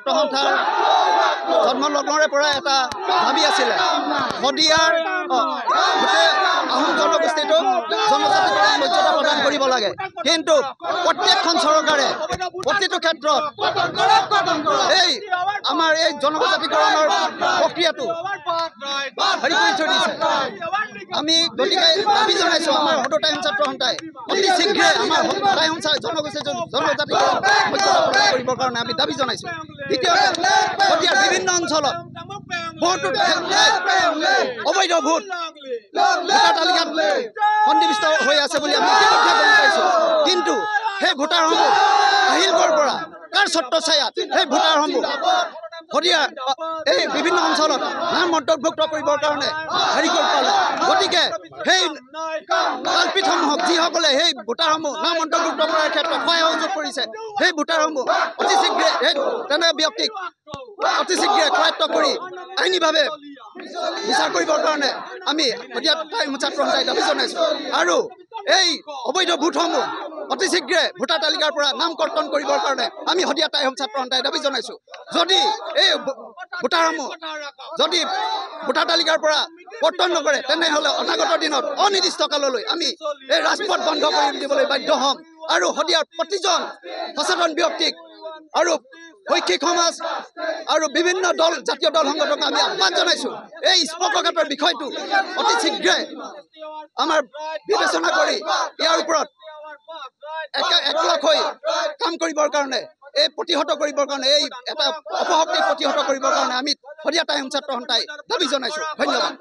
ছাত্ৰ সন্থাৰ জন্ম লগ্নৰে পৰা এটা ভাবি আছিলে শদিয়াৰ গোটেই আহোম জনগোষ্ঠীটো জনজাতিকৰণ মৰ্যাদা প্ৰদান কৰিব লাগে কিন্তু প্ৰত্যেকখন চৰকাৰে প্ৰতিটো ক্ষেত্ৰত এই আমাৰ এই জনজাতিকৰণৰ প্ৰক্ৰিয়াটো হেৰি কৰি থৈ দিছে আমি গতিকে দাবী জনাইছোঁ আমাৰ সদৌ টাইম ছাত্ৰ সন্থাই অতি শীঘ্ৰে আমাৰ টাইম জনগোষ্ঠী জনজাতিকৰণ মৰ্যাদা প্ৰদান কৰিবৰ কাৰণে আমি দাবী জনাইছোঁ দ্বিতীয়তে শদিয়াৰ বিভিন্ন অঞ্চলত বহুতো অবৈধ ভোট ভোটাৰ তালিকাত সন্নিৱিষ্ট হৈ আছে বুলি আমি ইতিমধ্যে গম পাইছোঁ কিন্তু সেই ভোটাৰসমূহ আহিল ক'ৰ পৰা কাৰ ছত্ৰছায়াত সেই ভোটাৰসমূহ শদিয়াৰ এই বিভিন্ন অঞ্চলত নাম অন্তৰ্ভুক্ত কৰিবৰ কাৰণে হেৰি কৰি পালে গতিকে সেই কালপিতসমূহক যিসকলে সেই ভোটাৰসমূহ নাম অন্তৰ্ভুক্ত কৰাৰ ক্ষেত্ৰত সহায় সহযোগ কৰিছে সেই ভোটাৰসমূহ অতি শীঘ্ৰে তেনে ব্যক্তিক অতি শীঘ্ৰে কৰায়ত্ব কৰি আইনীভাৱে বিচাৰ কৰিবৰ কাৰণে আমি শদিয়া টাইম ছাত্ৰ সন্থাই দাবী জনাইছোঁ আৰু এই অবৈধ ভোটসমূহ অতি শীঘ্ৰে ভোটাৰ তালিকাৰ পৰা নাম কৰ্তন কৰিবৰ কাৰণে আমি শদিয়া টাইম ছাত্ৰ সন্থাই দাবী জনাইছোঁ যদি এই ভোটাৰসমূহ যদি ভোটাৰ তালিকাৰ পৰা কৰ্তন নকৰে তেনেহ'লে অনাগত দিনত অনিৰ্দিষ্ট কাললৈ আমি এই ৰাজপথ বন্ধ কৰি দিবলৈ বাধ্য হ'ম আৰু শদিয়াৰ প্ৰতিজন সচেতন ব্যক্তিক আৰু শৈক্ষিক সমাজ আৰু বিভিন্ন দল জাতীয় দল সংগঠনক আমি আহ্বান জনাইছোঁ এই স্পৰ্শকাতৰ বিষয়টো অতি শীঘ্ৰে আমাৰ বিবেচনা কৰি ইয়াৰ ওপৰত একলগ হৈ কাম কৰিবৰ কাৰণে এই প্ৰতিহত কৰিবৰ কাৰণে এই এটা অপশক্তি প্ৰতিহত কৰিবৰ কাৰণে আমি শদিয়া টাইম ছাত্ৰ সন্থাই দাবী জনাইছোঁ ধন্যবাদ।